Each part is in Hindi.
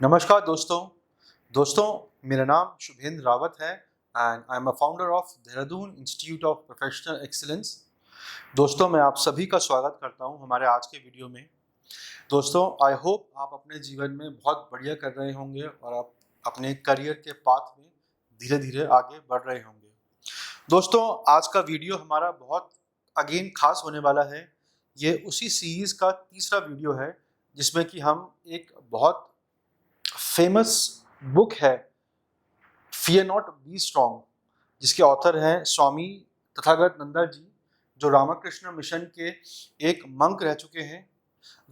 नमस्कार दोस्तों मेरा नाम शुभेंद्र रावत है and I am a founder of Dehradun institute of professional excellence. दोस्तों मैं आप सभी का स्वागत करता हूं हमारे आज के वीडियो में। दोस्तों आई होप आप अपने जीवन में बहुत बढ़िया कर रहे होंगे और आप अपने करियर के पाथ में धीरे धीरे आगे बढ़ रहे होंगे। दोस्तों आज का वीडियो हमारा बहुत अगेन खास होने वाला है। ये उसी सीरीज़ का तीसरा वीडियो है जिसमें कि हम एक बहुत फेमस बुक है फियर नॉट बी स्ट्रॉन्ग, जिसके ऑथर हैं स्वामी तथागत नंदा जी, जो रामकृष्ण मिशन के एक मंक रह चुके हैं।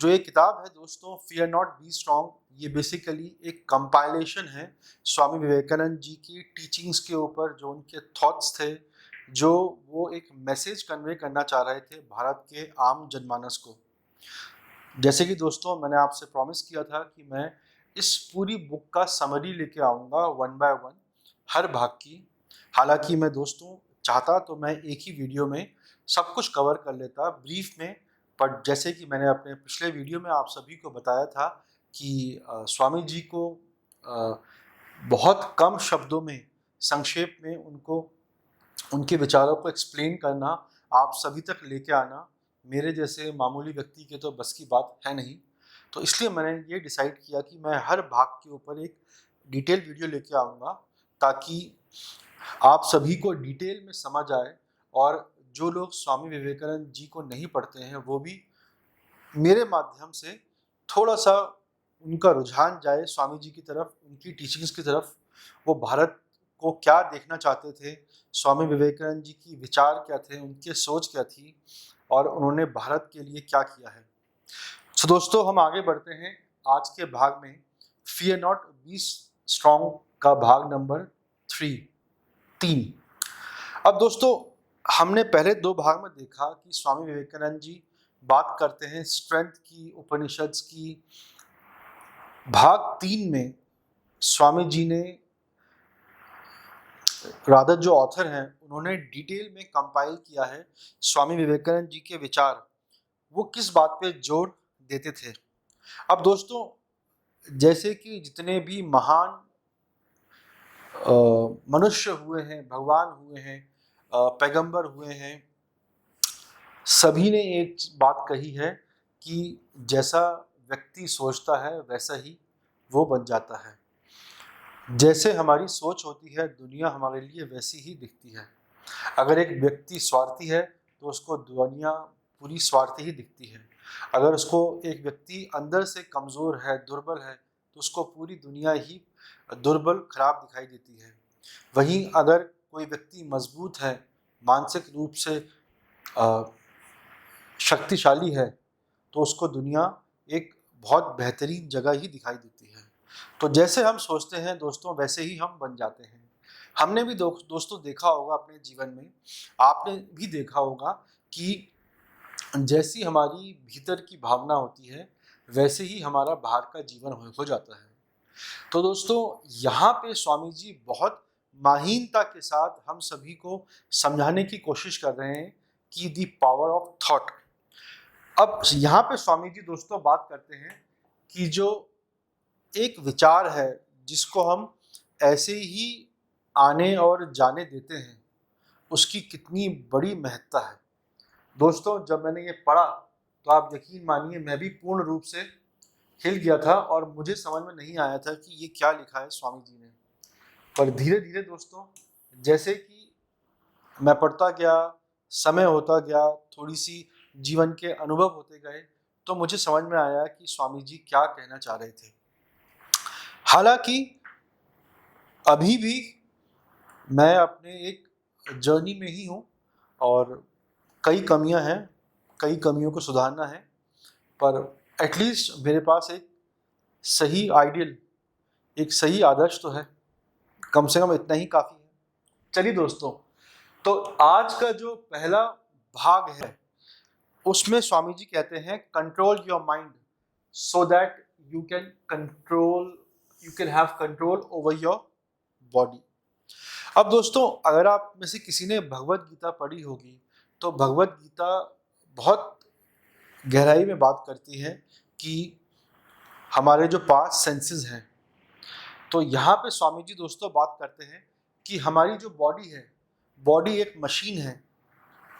जो ये किताब है दोस्तों फियर नॉट बी स्ट्रॉन्ग, ये बेसिकली एक कंपाइलेशन है स्वामी विवेकानंद जी की टीचिंग्स के ऊपर, जो उनके थॉट्स थे, जो वो एक मैसेज कन्वे करना चाह रहे थे भारत के आम जनमानस को। जैसे कि दोस्तों मैंने आपसे प्रॉमिस किया था कि मैं इस पूरी बुक का समरी लेके आऊँगा वन बाय वन, हर भाग की। हालांकि मैं दोस्तों चाहता तो मैं एक ही वीडियो में सब कुछ कवर कर लेता ब्रीफ में, पर जैसे कि मैंने अपने पिछले वीडियो में आप सभी को बताया था कि स्वामी जी को बहुत कम शब्दों में, संक्षेप में उनको उनके विचारों को एक्सप्लेन करना, आप सभी तक लेके आना मेरे जैसे मामूली व्यक्ति के तो बस की बात है नहीं। तो इसलिए मैंने ये डिसाइड किया कि मैं हर भाग के ऊपर एक डिटेल वीडियो लेके आऊँगा, ताकि आप सभी को डिटेल में समझ आए और जो लोग स्वामी विवेकानंद जी को नहीं पढ़ते हैं वो भी मेरे माध्यम से थोड़ा सा उनका रुझान जाए स्वामी जी की तरफ, उनकी टीचिंग्स की तरफ। वो भारत को क्या देखना चाहते थे, स्वामी विवेकानंद जी की विचार क्या थे, उनकी सोच क्या थी और उन्होंने भारत के लिए क्या किया है। तो दोस्तों हम आगे बढ़ते हैं आज के भाग में, फियर नॉट बी स्ट्रॉन्ग का भाग नंबर 3। अब दोस्तों हमने पहले 2 भाग में देखा कि स्वामी विवेकानंद जी बात करते हैं स्ट्रेंथ की, उपनिषद्स की। भाग 3 में स्वामी जी ने, रादर जो ऑथर हैं, उन्होंने डिटेल में कंपाइल किया है स्वामी विवेकानंद जी के विचार, वो किस बात पे जोर देते थे। अब दोस्तों जैसे कि जितने भी महान मनुष्य हुए हैं, भगवान हुए हैं, पैगंबर हुए हैं, सभी ने एक बात कही है कि जैसा व्यक्ति सोचता है वैसा ही वो बन जाता है। जैसे हमारी सोच होती है दुनिया हमारे लिए वैसी ही दिखती है। अगर एक व्यक्ति स्वार्थी है तो उसको दुनिया पूरी स्वार्थी ही दिखती है। अगर उसको एक व्यक्ति अंदर से कमज़ोर है, दुर्बल है, तो उसको पूरी दुनिया ही दुर्बल, खराब दिखाई देती है। वहीं अगर कोई व्यक्ति मजबूत है, मानसिक रूप से शक्तिशाली है, तो उसको दुनिया एक बहुत बेहतरीन जगह ही दिखाई देती है। तो जैसे हम सोचते हैं दोस्तों वैसे ही हम बन जाते हैं। हमने भी दोस्तों देखा होगा अपने जीवन में, आपने भी देखा होगा कि जैसी हमारी भीतर की भावना होती है वैसे ही हमारा बाहर का जीवन हो जाता है। तो दोस्तों यहाँ पे स्वामी जी बहुत माहीनता के साथ हम सभी को समझाने की कोशिश कर रहे हैं कि दी पावर ऑफ थॉट। अब यहाँ पे स्वामी जी दोस्तों बात करते हैं कि जो एक विचार है जिसको हम ऐसे ही आने और जाने देते हैं, उसकी कितनी बड़ी महत्ता है। दोस्तों जब मैंने ये पढ़ा तो आप यकीन मानिए मैं भी पूर्ण रूप से हिल गया था और मुझे समझ में नहीं आया था कि ये क्या लिखा है स्वामी जी ने। पर धीरे धीरे दोस्तों जैसे कि मैं पढ़ता गया, समय होता गया, थोड़ी सी जीवन के अनुभव होते गए, तो मुझे समझ में आया कि स्वामी जी क्या कहना चाह रहे थे। हालांकि अभी भी मैं अपने एक जर्नी में ही हूँ और कई कमियां हैं, कई कमियों को सुधारना है, पर एटलीस्ट मेरे पास एक सही आइडियल, एक सही आदर्श तो है। कम से कम इतना ही काफ़ी है। चलिए दोस्तों, तो आज का जो पहला भाग है उसमें स्वामी जी कहते हैं control your mind so that you can have control over your body. अब दोस्तों अगर आप में से किसी ने भगवत गीता पढ़ी होगी तो भगवत गीता बहुत गहराई में बात करती है कि हमारे जो 5 सेंसेस हैं तो यहाँ पे स्वामी जी दोस्तों बात करते हैं कि हमारी जो बॉडी है, बॉडी एक मशीन है,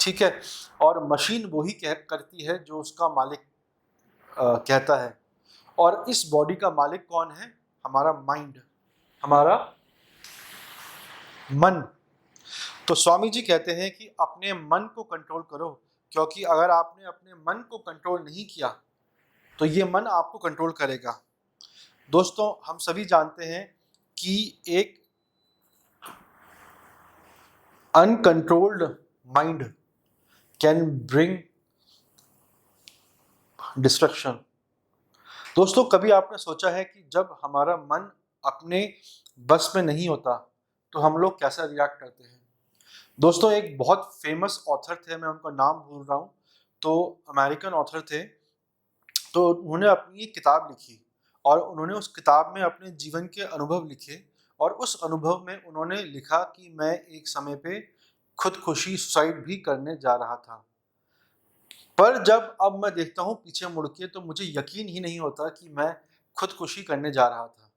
ठीक है, और मशीन वही करती है जो उसका मालिक कहता है। और इस बॉडी का मालिक कौन है? हमारा माइंड, हमारा मन। तो स्वामी जी कहते हैं कि अपने मन को कंट्रोल करो, क्योंकि अगर आपने अपने मन को कंट्रोल नहीं किया तो ये मन आपको कंट्रोल करेगा। दोस्तों हम सभी जानते हैं कि एक uncontrolled mind can bring destruction. दोस्तों कभी आपने सोचा है कि जब हमारा मन अपने बस में नहीं होता तो हम लोग कैसा रिएक्ट करते हैं? दोस्तों एक बहुत फेमस ऑथर थे, मैं उनका नाम भूल रहा हूँ, तो अमेरिकन ऑथर थे। तो उन्होंने अपनी एक किताब लिखी और उन्होंने उस किताब में अपने जीवन के अनुभव लिखे, और उस अनुभव में उन्होंने लिखा कि मैं एक समय पे खुदकुशी सुसाइड भी करने जा रहा था। पर जब अब मैं देखता हूँ पीछे मुड़ के तो मुझे यकीन ही नहीं होता कि मैं खुदकुशी करने जा रहा था।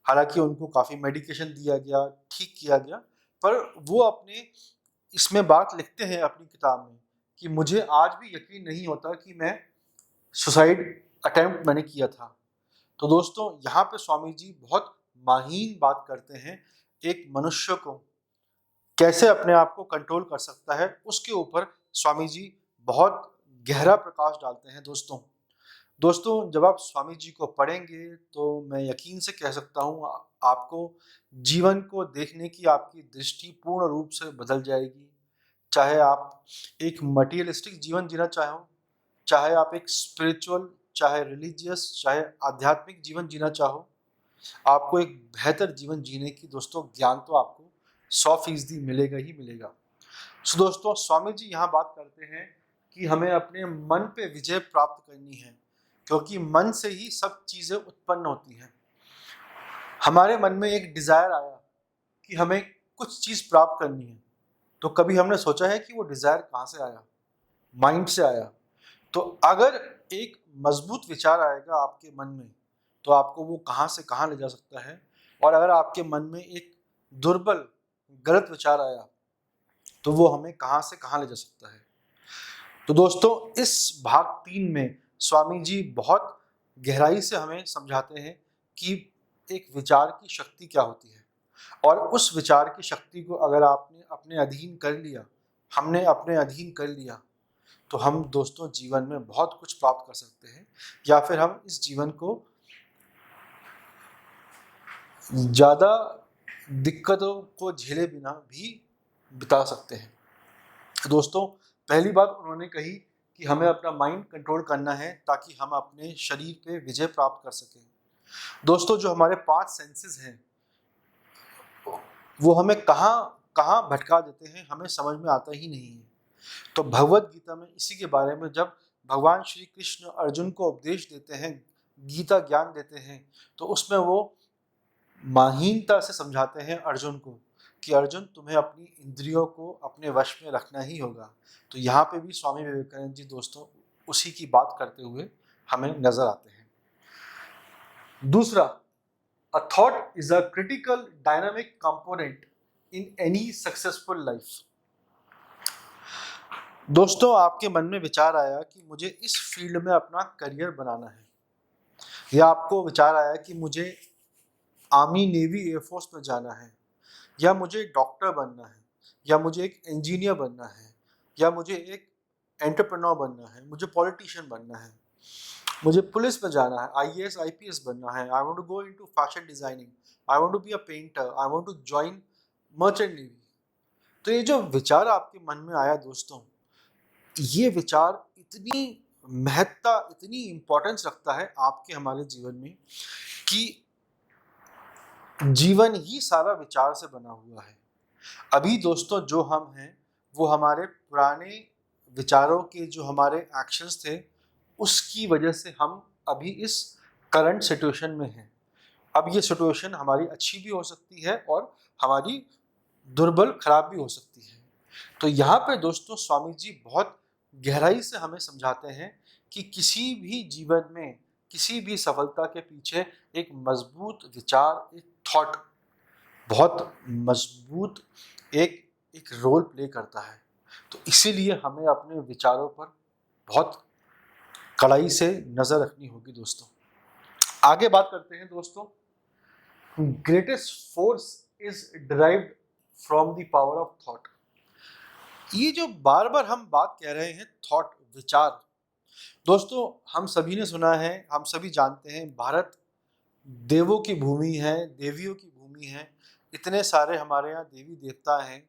हालांकि उनको काफ़ी मेडिकेशन दिया गया, ठीक किया गया, पर वो अपने इसमें बात लिखते हैं अपनी किताब में कि मुझे आज भी यकीन नहीं होता कि मैं सुसाइड अटेम्प्ट मैंने किया था। तो दोस्तों यहाँ पे स्वामी जी बहुत माहीन बात करते हैं, एक मनुष्य को कैसे अपने आप को कंट्रोल कर सकता है उसके ऊपर स्वामी जी बहुत गहरा प्रकाश डालते हैं। दोस्तों जब आप स्वामी जी को पढ़ेंगे तो मैं यकीन से कह सकता हूँ आपको जीवन को देखने की आपकी दृष्टि पूर्ण रूप से बदल जाएगी। चाहे आप एक मटीरियलिस्टिक जीवन जीना चाहो, चाहे आप एक स्पिरिचुअल, चाहे रिलीजियस, चाहे आध्यात्मिक जीवन जीना चाहो, आपको एक बेहतर जीवन जीने की दोस्तों ज्ञान तो आपको 100% मिलेगा ही मिलेगा। सो दोस्तों स्वामी जी यहाँ बात करते हैं कि हमें अपने मन पे विजय प्राप्त करनी है, क्योंकि मन से ही सब चीज़ें उत्पन्न होती हैं। हमारे मन में एक डिज़ायर आया कि हमें कुछ चीज़ प्राप्त करनी है, तो कभी हमने सोचा है कि वो डिज़ायर कहाँ से आया? माइंड से आया। तो अगर एक मजबूत विचार आएगा आपके मन में तो आपको वो कहाँ से कहाँ ले जा सकता है, और अगर आपके मन में एक दुर्बल गलत विचार आया तो वो हमें कहाँ से कहाँ ले जा सकता है। तो दोस्तों इस भाग 3 में स्वामी जी बहुत गहराई से हमें समझाते हैं कि एक विचार की शक्ति क्या होती है, और उस विचार की शक्ति को अगर आपने अपने अधीन कर लिया, हमने अपने अधीन कर लिया, तो हम दोस्तों जीवन में बहुत कुछ प्राप्त कर सकते हैं, या फिर हम इस जीवन को ज़्यादा दिक्कतों को झेले बिना भी बिता सकते हैं। दोस्तों पहली बात उन्होंने कही कि हमें अपना माइंड कंट्रोल करना है ताकि हम अपने शरीर पे विजय प्राप्त कर सकें। दोस्तों जो हमारे 5 सेंसेस हैं वो हमें कहाँ कहाँ भटका देते हैं हमें समझ में आता ही नहीं है। तो भगवत गीता में इसी के बारे में जब भगवान श्री कृष्ण अर्जुन को उपदेश देते हैं, गीता ज्ञान देते हैं, तो उसमें वो माहीनता से समझाते हैं अर्जुन को कि अर्जुन तुम्हें अपनी इंद्रियों को अपने वश में रखना ही होगा। तो यहाँ पे भी स्वामी विवेकानंद जी दोस्तों उसी की बात करते हुए हमें नजर आते हैं। दूसरा, a thought is a critical dynamic component in any successful life. दोस्तों आपके मन में विचार आया कि मुझे इस फील्ड में अपना करियर बनाना है, या आपको विचार आया कि मुझे आर्मी, नेवी, एयरफोर्स में जाना है, या मुझे डॉक्टर बनना है, या मुझे एक इंजीनियर बनना है, या मुझे एक एंटरप्रेन्योर बनना है, मुझे पॉलिटिशियन बनना है, मुझे पुलिस में जाना है, आईएएस आईपीएस बनना है, I want to go into fashion designing, I want to be a painter, I want to join merchant navy. तो ये जो विचार आपके मन में आया दोस्तों, ये विचार इतनी महत्ता, इतनी इंपॉर्टेंस रखता है आपके हमारे जीवन में कि जीवन ही सारा विचार से बना हुआ है। अभी दोस्तों जो हम हैं वो हमारे पुराने विचारों के जो हमारे एक्शंस थे उसकी वजह से हम अभी इस करंट सिचुएशन में हैं। अब ये सिचुएशन हमारी अच्छी भी हो सकती है और हमारी दुर्बल खराब भी हो सकती है। तो यहाँ पे दोस्तों स्वामी जी बहुत गहराई से हमें समझाते हैं कि किसी भी जीवन में, किसी भी सफलता के पीछे एक मजबूत विचार, एक थॉट बहुत मजबूत एक एक रोल प्ले करता है। तो इसीलिए हमें अपने विचारों पर बहुत कड़ाई से नज़र रखनी होगी दोस्तों। आगे बात करते हैं दोस्तों। Greatest force is derived from the power of thought. ये जो बार बार हम बात कह रहे हैं थॉट, विचार, दोस्तों हम सभी ने सुना है, हम सभी जानते हैं भारत देवों की भूमि है, देवियों की भूमि है। इतने सारे हमारे यहाँ देवी देवता हैं।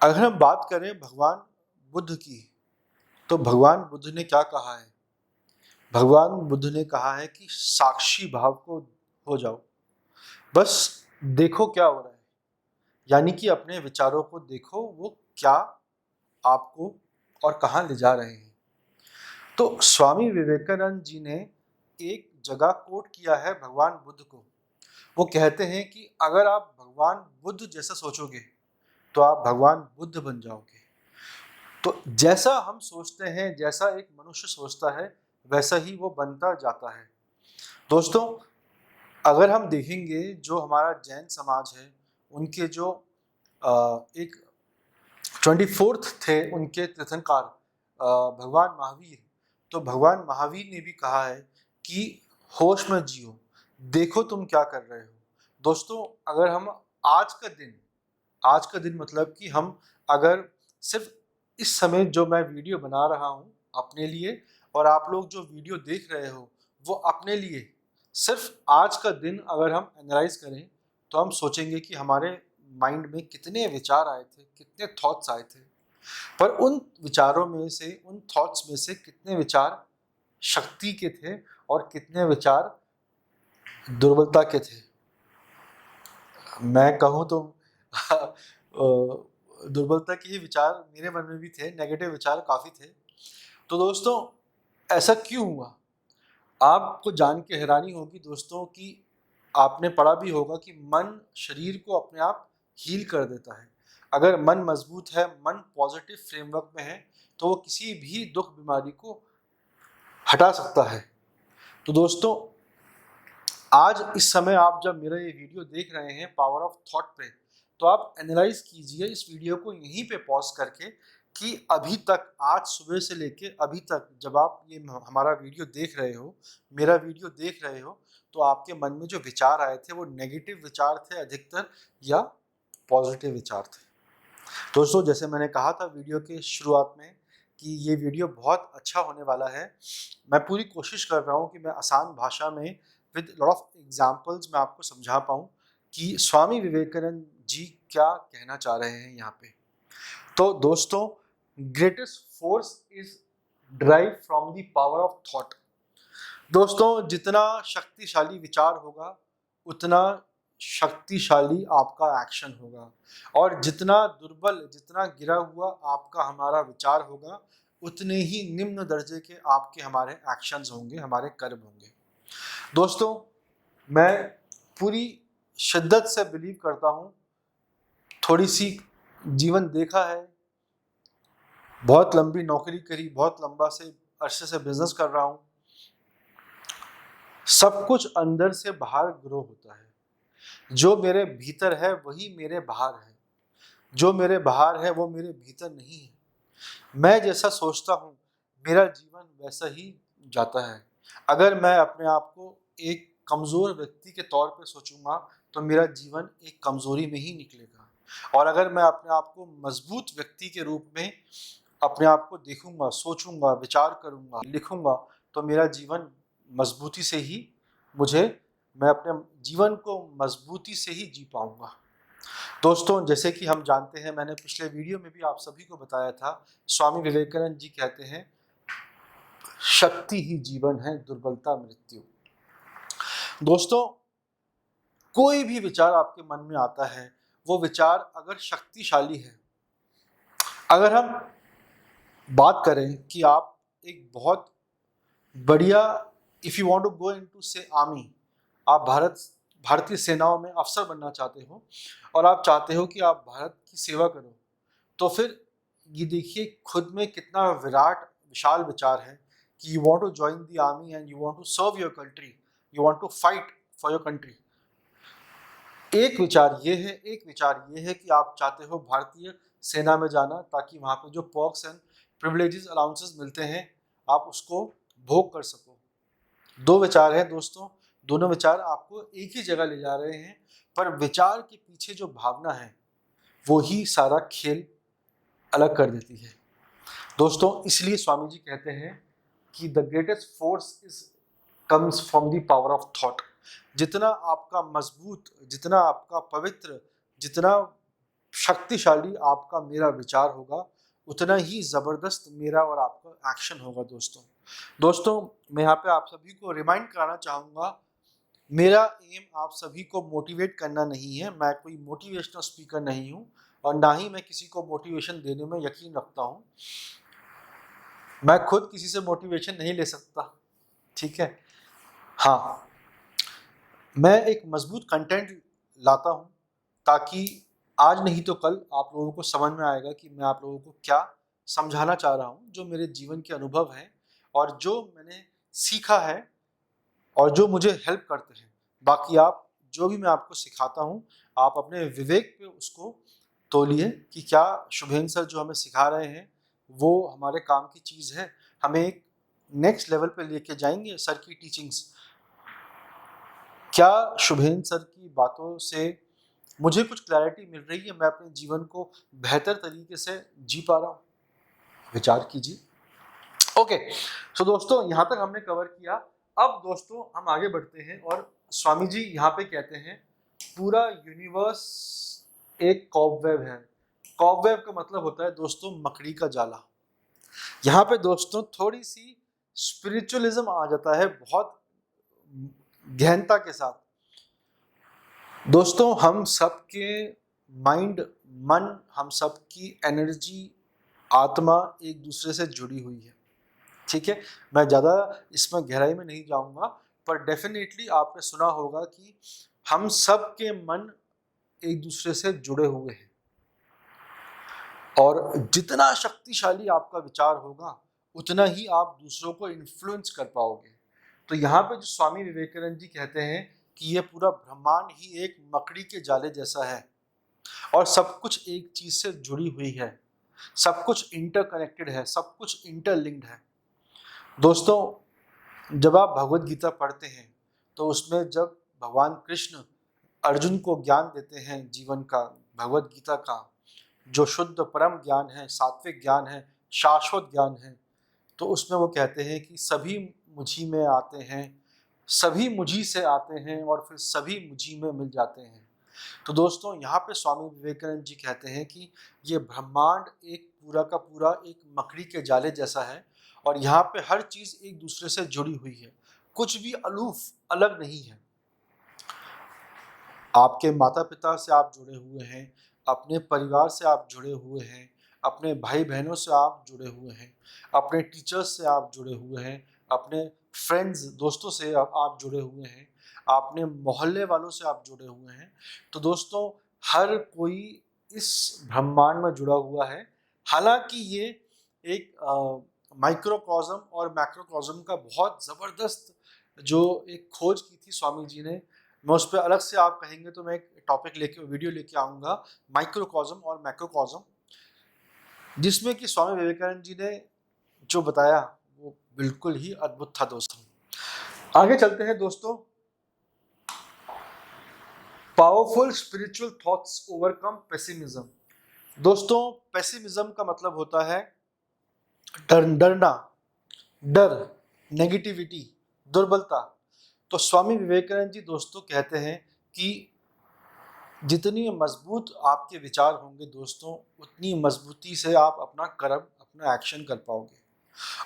अगर हम बात करें भगवान बुद्ध की, तो भगवान बुद्ध ने क्या कहा है? भगवान बुद्ध ने कहा है कि साक्षी भाव को हो जाओ, बस देखो क्या हो रहा है। यानी कि अपने विचारों को देखो, वो क्या आपको और कहाँ ले जा रहे हैं। तो स्वामी विवेकानंद जी ने एक जगह कोट किया है भगवान बुद्ध को। वो कहते हैं कि अगर आप भगवान बुद्ध जैसा सोचोगे तो आप भगवान बुद्ध बन जाओगे। तो जैसा हम सोचते हैं, जैसा एक मनुष्य सोचता है, वैसा ही वो बनता जाता है। दोस्तों अगर हम देखेंगे जो हमारा जैन समाज है, उनके जो एक 24th थे उनके तीर्थंकर भगवान महावीर, तो भगवान महावीर ने भी कहा है कि होश में जियो, देखो तुम क्या कर रहे हो। दोस्तों अगर हम आज का दिन मतलब कि हम अगर सिर्फ इस समय जो मैं वीडियो बना रहा हूँ अपने लिए, और आप लोग जो वीडियो देख रहे हो वो अपने लिए, सिर्फ आज का दिन अगर हम एनालाइज करें तो हम सोचेंगे कि हमारे माइंड में कितने विचार आए थे, कितने थॉट्स आए थे। पर उन विचारों में से, उन थॉट्स में से कितने विचार शक्ति के थे और कितने विचार दुर्बलता के थे। मैं कहूँ तो दुर्बलता के ही विचार मेरे मन में भी थे, नेगेटिव विचार काफ़ी थे। तो दोस्तों ऐसा क्यों हुआ? आपको जान के हैरानी होगी दोस्तों कि आपने पढ़ा भी होगा कि मन शरीर को अपने आप हील कर देता है। अगर मन मजबूत है, मन पॉजिटिव फ्रेमवर्क में है, तो वो किसी भी दुख बीमारी को हटा सकता है। तो दोस्तों आज इस समय आप जब मेरा ये वीडियो देख रहे हैं पावर ऑफ थॉट पे, तो आप एनालाइज कीजिए इस वीडियो को यहीं पे पॉज करके कि अभी तक, आज सुबह से लेके अभी तक जब आप ये हमारा वीडियो देख रहे हो, मेरा वीडियो देख रहे हो, तो आपके मन में जो विचार आए थे वो नेगेटिव विचार थे अधिकतर या पॉजिटिव विचार थे। दोस्तों जैसे मैंने कहा था वीडियो के शुरुआत में कि ये वीडियो बहुत अच्छा होने वाला है। मैं पूरी कोशिश कर रहा हूँ कि मैं आसान भाषा में विद लॉट ऑफ एग्जाम्पल्स मैं आपको समझा पाऊँ कि स्वामी विवेकानंद जी क्या कहना चाह रहे हैं यहाँ पे। तो दोस्तों greatest force is drive from the power of thought. दोस्तों जितना शक्तिशाली विचार होगा उतना शक्तिशाली आपका एक्शन होगा, और जितना दुर्बल, जितना गिरा हुआ आपका हमारा विचार होगा, उतने ही निम्न दर्जे के आपके हमारे एक्शंस होंगे, हमारे कर्म होंगे। दोस्तों मैं पूरी शिद्दत से बिलीव करता हूँ, थोड़ी सी जीवन देखा है, बहुत लंबी नौकरी करी, बहुत लंबा से अरसे से बिजनेस कर रहा हूँ। सब कुछ अंदर से बाहर ग्रो होता है। जो मेरे भीतर है वही मेरे बाहर है, जो मेरे बाहर है वो मेरे भीतर नहीं है। मैं जैसा सोचता हूँ मेरा जीवन वैसा ही जाता है। अगर मैं अपने आप को एक कमज़ोर व्यक्ति के तौर पे सोचूंगा तो मेरा जीवन एक कमज़ोरी में ही निकलेगा, और अगर मैं अपने आप को मजबूत व्यक्ति के रूप में अपने आप को देखूंगा, सोचूंगा, विचार करूंगा, लिखूंगा, तो मेरा जीवन मजबूती से ही मैं अपने जीवन को मजबूती से ही जी पाऊंगा। दोस्तों जैसे कि हम जानते हैं, मैंने पिछले वीडियो में भी आप सभी को बताया था, स्वामी विवेकानंद जी कहते हैं शक्ति ही जीवन है, दुर्बलता मृत्यु। दोस्तों कोई भी विचार आपके मन में आता है, वो विचार अगर शक्तिशाली है, अगर हम बात करें कि आप एक बहुत बढ़िया, if you want to go into से आर्मी, आप भारतीय सेनाओं में अफसर बनना चाहते हो और आप चाहते हो कि आप भारत की सेवा करो, तो फिर ये देखिए खुद में कितना विशाल विचार है कि you want to join the army and you want to serve your country, you want to fight for your country. एक विचार ये है कि आप चाहते हो भारतीय सेना में जाना, ताकि वहाँ पे जो पर्क्स एंड प्रिविलेजेस अलाउंसेस मिलते हैं आप उसको भोग कर सको। दो विचार हैं दोस्तों, दोनों विचार आपको एक ही जगह ले जा रहे हैं, पर विचार के पीछे जो भावना है वो ही सारा खेल अलग कर देती है दोस्तों। इसलिए स्वामी जी कहते हैं कि the greatest force is comes from the power of thought. जितना आपका मजबूत, जितना आपका पवित्र, जितना शक्तिशाली आपका मेरा विचार होगा, उतना ही जबरदस्त मेरा और आपका एक्शन होगा दोस्तों मैं यहाँ पे आप सभी को रिमाइंड कराना चाहूँगा, मेरा एम आप सभी को मोटिवेट करना नहीं है। मैं कोई मोटिवेशनल स्पीकर नहीं हूँ और ना ही मैं किसी को मोटिवेशन देने में यकीन रखता हूँ। मैं खुद किसी से मोटिवेशन नहीं ले सकता, ठीक है। हाँ, मैं एक मजबूत कंटेंट लाता हूँ ताकि आज नहीं तो कल आप लोगों को समझ में आएगा कि मैं आप लोगों को क्या समझाना चाह रहा हूँ, जो मेरे जीवन के अनुभव हैं और जो मैंने सीखा है और जो मुझे हेल्प करते हैं। बाकी आप जो भी मैं आपको सिखाता हूँ, आप अपने विवेक पे उसको तौलिए कि क्या शुभेंद्र सर जो हमें सिखा रहे हैं वो हमारे काम की चीज़ है, हमें एक नेक्स्ट लेवल पे लेके जाएंगे सर की टीचिंग्स। क्या शुभेंद्र सर की बातों से मुझे कुछ क्लैरिटी मिल रही है, मैं अपने जीवन को बेहतर तरीके से जी पा रहा हूँ? विचार कीजिए। ओके, सो दोस्तों यहाँ तक हमने कवर किया। अब दोस्तों हम आगे बढ़ते हैं और स्वामी जी यहाँ पे कहते हैं पूरा यूनिवर्स एक कॉबवेब है। कॉबवेब का मतलब होता है दोस्तों मकड़ी का जाला। यहाँ पे दोस्तों थोड़ी सी स्पिरिचुअलिज्म आ जाता है बहुत गहनता के साथ। दोस्तों हम सबके माइंड, मन, हम सबकी एनर्जी, आत्मा एक दूसरे से जुड़ी हुई है, ठीक है। मैं ज़्यादा इसमें गहराई में नहीं जाऊंगा, पर डेफिनेटली आपने सुना होगा कि हम सब के मन एक दूसरे से जुड़े हुए हैं और जितना शक्तिशाली आपका विचार होगा उतना ही आप दूसरों को इन्फ्लुएंस कर पाओगे। तो यहाँ पे जो स्वामी विवेकानंद जी कहते हैं कि ये पूरा ब्रह्मांड ही एक मकड़ी के जाले जैसा है और सब कुछ एक चीज से जुड़ी हुई है, सब कुछ इंटरकनेक्टेड है, सब कुछ इंटरलिंक्ड है। दोस्तों जब आप भगवत गीता पढ़ते हैं तो उसमें जब भगवान कृष्ण अर्जुन को ज्ञान देते हैं जीवन का, भगवत गीता का जो शुद्ध परम ज्ञान है, सात्विक ज्ञान है, शाश्वत ज्ञान है, तो उसमें वो कहते हैं कि सभी मुझी में आते हैं, सभी मुझी से आते हैं और फिर सभी मुझी में मिल जाते हैं। तो दोस्तों यहाँ पे स्वामी विवेकानंद जी कहते हैं कि ये ब्रह्मांड एक पूरा का पूरा एक मकड़ी के जाले जैसा है और यहाँ पे हर चीज एक दूसरे से जुड़ी हुई है, कुछ भी अलूफ अलग नहीं है। आपके माता पिता से आप जुड़े हुए हैं, अपने परिवार से आप जुड़े हुए हैं, अपने भाई बहनों से आप जुड़े हुए हैं, अपने टीचर्स से आप जुड़े हुए हैं, अपने फ्रेंड्स दोस्तों से आप जुड़े हुए हैं, अपने मोहल्ले वालों से आप जुड़े हुए हैं। तो दोस्तों हर कोई इस ब्रह्मांड में जुड़ा हुआ है। हालांकि ये एक माइक्रोकॉज्म और मैक्रोकॉज्म का बहुत ज़बरदस्त जो एक खोज की थी स्वामी जी ने, मैं उस पर अलग से आप कहेंगे तो मैं एक टॉपिक लेके वीडियो लेके आऊँगा, माइक्रोकॉज्म और मैक्रोकॉज्म, जिसमें कि स्वामी विवेकानंद जी ने जो बताया वो बिल्कुल ही अद्भुत था। दोस्तों आगे चलते हैं दोस्तों। Powerful spiritual thoughts overcome pessimism. दोस्तों पेसिमिज्म का मतलब होता है डरना, डर, नेगेटिविटी, दुर्बलता। तो स्वामी विवेकानंद जी दोस्तों कहते हैं कि जितनी मजबूत आपके विचार होंगे दोस्तों, उतनी मजबूती से आप अपना कर्म, अपना एक्शन कर पाओगे,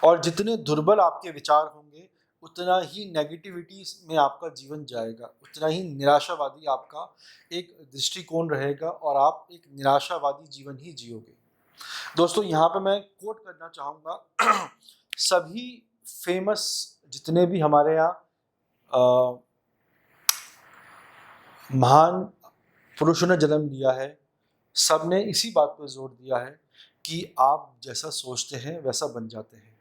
और जितने दुर्बल आपके विचार होंगे उतना ही नेगेटिविटी में आपका जीवन जाएगा, उतना ही निराशावादी आपका एक दृष्टिकोण रहेगा और आप एक निराशावादी जीवन ही जियोगे। दोस्तों यहाँ पे मैं कोट करना चाहूँगा सभी फेमस जितने भी हमारे यहाँ महान पुरुषों ने जन्म लिया है, सब ने इसी बात पर जोर दिया है कि आप जैसा सोचते हैं वैसा बन जाते हैं।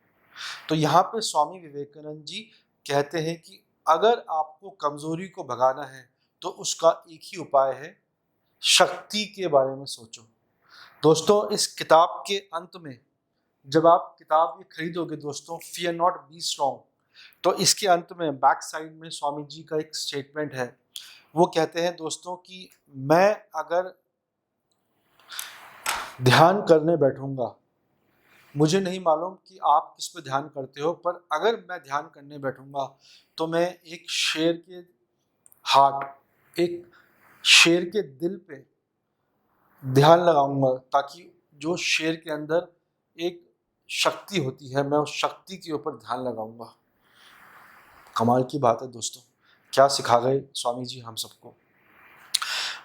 तो यहाँ पे स्वामी विवेकानंद जी कहते हैं कि अगर आपको कमजोरी को भगाना है तो उसका एक ही उपाय है, शक्ति के बारे में सोचो। दोस्तों, इस किताब के अंत में जब आप किताब ये खरीदोगे दोस्तों, फियर नॉट बी स्ट्रॉन्ग, तो इसके अंत में बैक साइड में स्वामी जी का एक स्टेटमेंट है। वो कहते हैं दोस्तों कि मैं अगर ध्यान करने बैठूंगा, मुझे नहीं मालूम कि आप किस पे ध्यान करते हो, पर अगर मैं ध्यान करने बैठूंगा तो मैं एक शेर के हार्ट, एक शेर के दिल पे ध्यान लगाऊंगा, ताकि जो शेर के अंदर एक शक्ति होती है, मैं उस शक्ति के ऊपर ध्यान लगाऊंगा। कमाल की बात है दोस्तों, क्या सिखा गए स्वामी जी हम सबको।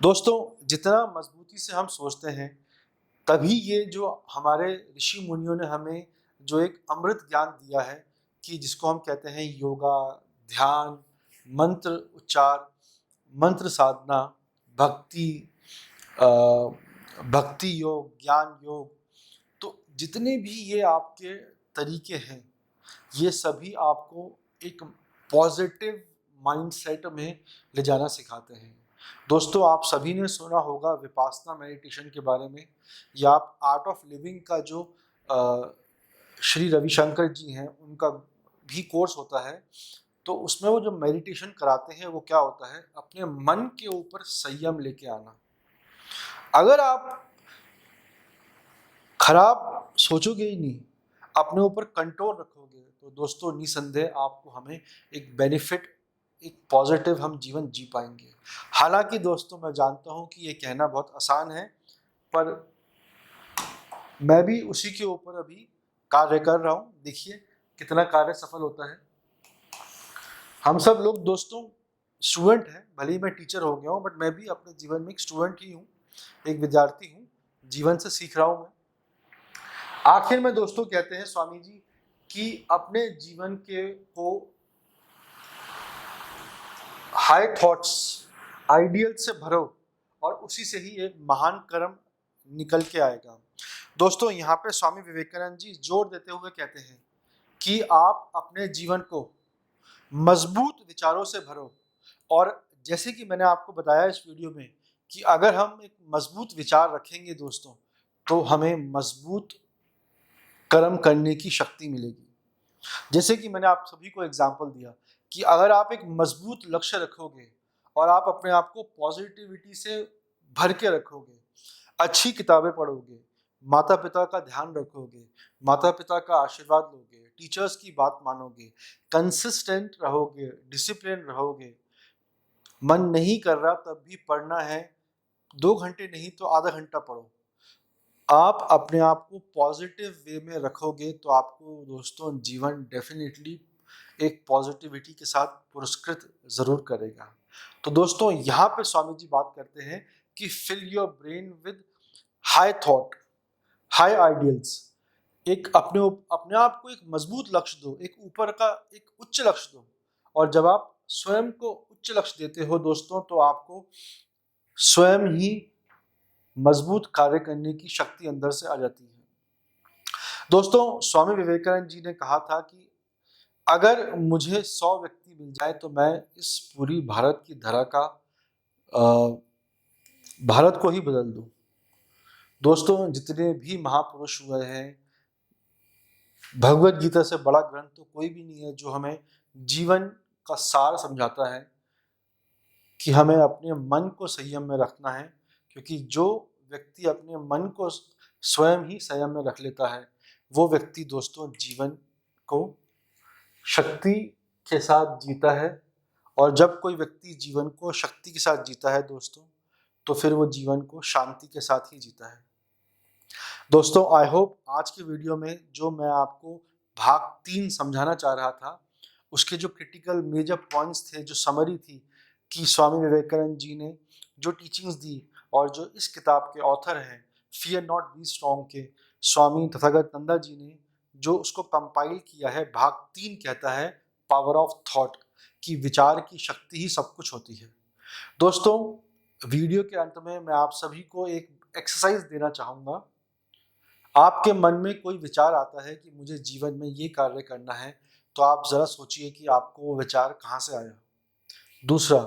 दोस्तों, जितना मजबूती से हम सोचते हैं, तभी ये जो हमारे ऋषि मुनियों ने हमें जो एक अमृत ज्ञान दिया है, कि जिसको हम कहते हैं योगा, ध्यान, मंत्र उच्चार, मंत्र साधना, भक्ति, भक्ति योग, ज्ञान योग, तो जितने भी ये आपके तरीके हैं, ये सभी आपको एक पॉजिटिव माइंडसेट में ले जाना सिखाते हैं। दोस्तों, आप सभी ने सुना होगा विपासना मेडिटेशन के बारे में, या आप आर्ट ऑफ लिविंग का जो श्री रविशंकर जी हैं उनका भी कोर्स होता है। तो उसमें वो जो मेडिटेशन कराते हैं वो क्या होता है, अपने मन के ऊपर संयम लेके आना। अगर आप खराब सोचोगे ही नहीं, अपने ऊपर कंट्रोल रखोगे, तो दोस्तों निसंदेह आपको हमें एक बेनिफिट, एक पॉजिटिव हम जीवन जी पाएंगे। हालांकि दोस्तों, मैं जानता हूं कि ये कहना बहुत आसान है, पर मैं भी उसी के ऊपर अभी कार्य कर रहा हूं। देखिए कितना कार्य सफल होता है। हम सब लोग दोस्तों स्टूडेंट हैं, भले ही मैं टीचर हो गया हूं, बट मैं भी अपने जीवन में एक स्टूडेंट ही हूं, एक विद्यार्थी हूं, जीवन से सीख रहा हूं मैं। आखिर में दोस्तों कहते हैं स्वामी जी कि अपने जीवन के को हाई थॉट्स, आइडियल से भरो, और उसी से ही एक महान कर्म निकल के आएगा। दोस्तों, यहाँ पे स्वामी विवेकानंद जी जोर देते हुए कहते हैं कि आप अपने जीवन को मजबूत विचारों से भरो। और जैसे कि मैंने आपको बताया इस वीडियो में, कि अगर हम एक मजबूत विचार रखेंगे दोस्तों, तो हमें मजबूत कर्म करने की शक्ति मिलेगी। जैसे कि मैंने आप सभी को एग्जाम्पल दिया कि अगर आप एक मजबूत लक्ष्य रखोगे और आप अपने आप को पॉजिटिविटी से भर के रखोगे, अच्छी किताबें पढ़ोगे, माता पिता का ध्यान रखोगे, माता पिता का आशीर्वाद लोगे, टीचर्स की बात मानोगे, कंसिस्टेंट रहोगे, डिसिप्लिन रहोगे, मन नहीं कर रहा तब भी पढ़ना है, 2 घंटे नहीं तो आधा घंटा पढ़ो, आप अपने आप को पॉजिटिव वे में रखोगे, तो आपको दोस्तों जीवन डेफिनेटली एक पॉजिटिविटी के साथ पुरस्कृत जरूर करेगा। तो दोस्तों, यहाँ पे स्वामी जी बात करते हैं कि fill your brain with high thought, high ideals. एक अपने आप को एक मजबूत लक्ष्य दो, एक ऊपर का एक उच्च लक्ष्य दो। और जब आप स्वयं को उच्च लक्ष्य देते हो दोस्तों, तो आपको स्वयं ही मजबूत कार्य करने की शक्ति अंदर से आ जाती है। दोस्तों, स्वामी विवेकानंद जी ने कहा था कि अगर मुझे 100 व्यक्ति मिल जाए तो मैं इस पूरी भारत की धरा का भारत को ही बदल दूं। दोस्तों, जितने भी महापुरुष हुए हैं, भगवत गीता से बड़ा ग्रंथ तो कोई भी नहीं है जो हमें जीवन का सार समझाता है कि हमें अपने मन को संयम में रखना है। क्योंकि जो व्यक्ति अपने मन को स्वयं ही संयम में रख लेता है, वो व्यक्ति दोस्तों जीवन को शक्ति के साथ जीता है। और जब कोई व्यक्ति जीवन को शक्ति के साथ जीता है दोस्तों, तो फिर वो जीवन को शांति के साथ ही जीता है। दोस्तों, आई होप आज के वीडियो में जो मैं आपको भाग 3 समझाना चाह रहा था, उसके जो क्रिटिकल मेजर पॉइंट्स थे, जो समरी थी कि स्वामी विवेकानंद जी ने जो टीचिंग्स दी, और जो इस किताब के ऑथर हैं फियर नॉट बी स्ट्रॉन्ग के स्वामी तथागत नंदा जी ने जो उसको कंपाइल किया है, भाग 3 कहता है पावर ऑफ थॉट, कि विचार की शक्ति ही सब कुछ होती है। दोस्तों, वीडियो के अंत में मैं आप सभी को एक एक्सरसाइज देना चाहूँगा। आपके मन में कोई विचार आता है कि मुझे जीवन में ये कार्य करना है, तो आप ज़रा सोचिए कि आपको वो विचार कहाँ से आया। दूसरा,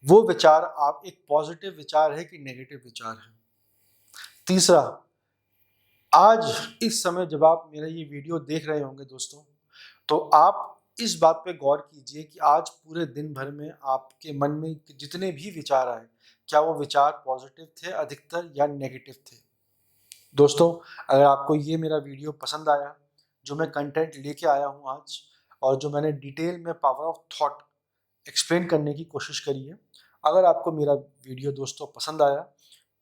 वो विचार आप एक पॉजिटिव विचार है कि नेगेटिव विचार है। तीसरा, आज इस समय जब आप मेरा ये वीडियो देख रहे होंगे दोस्तों, तो आप इस बात पे गौर कीजिए कि आज पूरे दिन भर में आपके मन में जितने भी विचार आए, क्या वो विचार पॉजिटिव थे अधिकतर या नेगेटिव थे। दोस्तों, अगर आपको ये मेरा वीडियो पसंद आया, जो मैं कंटेंट लेके आया हूँ आज, और जो मैंने डिटेल में पावर ऑफ थॉट एक्सप्लेन करने की कोशिश करी है, अगर आपको मेरा वीडियो दोस्तों पसंद आया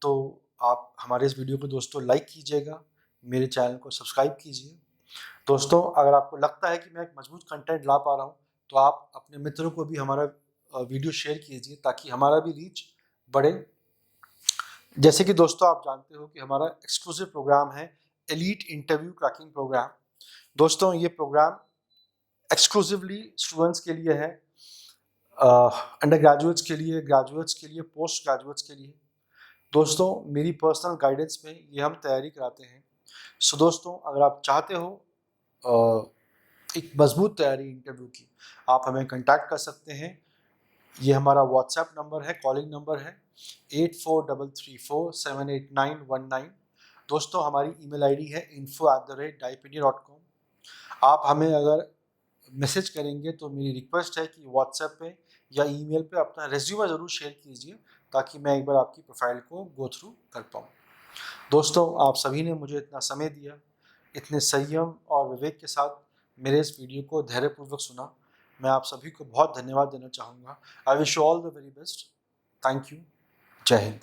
तो आप हमारे इस वीडियो को दोस्तों लाइक कीजिएगा, मेरे चैनल को सब्सक्राइब कीजिए। दोस्तों, अगर आपको लगता है कि मैं एक मजबूत कंटेंट ला पा रहा हूँ, तो आप अपने मित्रों को भी हमारा वीडियो शेयर कीजिए ताकि हमारा भी रीच बढ़े। जैसे कि दोस्तों आप जानते हो कि हमारा एक्सक्लूसिव प्रोग्राम है एलीट इंटरव्यू क्रैकिंग प्रोग्राम। दोस्तों, ये प्रोग्राम एक्सक्लूसिवली स्टूडेंट्स के लिए है, अंडर ग्रेजुएट्स के लिए, ग्रेजुएट्स के लिए, पोस्ट ग्रेजुएट्स के लिए। दोस्तों, मेरी पर्सनल गाइडेंस में ये हम तैयारी कराते हैं। सो दोस्तों, अगर आप चाहते हो एक मजबूत तैयारी इंटरव्यू की, आप हमें कांटेक्ट कर सकते हैं। ये हमारा व्हाट्सएप नंबर है, कॉलिंग नंबर है 8433478919। दोस्तों, हमारी ईमेल आईडी है info@daipedia.com। आप हमें अगर मैसेज करेंगे तो मेरी रिक्वेस्ट है कि व्हाट्सएप पे या ईमेल पे अपना रेज्यूमे ज़रूर शेयर कीजिए ताकि मैं एक बार आपकी प्रोफाइल को गो थ्रू कर पाऊँ। दोस्तों, आप सभी ने मुझे इतना समय दिया, इतने संयम और विवेक के साथ मेरे इस वीडियो को धैर्यपूर्वक सुना, मैं आप सभी को बहुत धन्यवाद देना चाहूँगा। I wish you all the very best. Thank you. जय हिंद।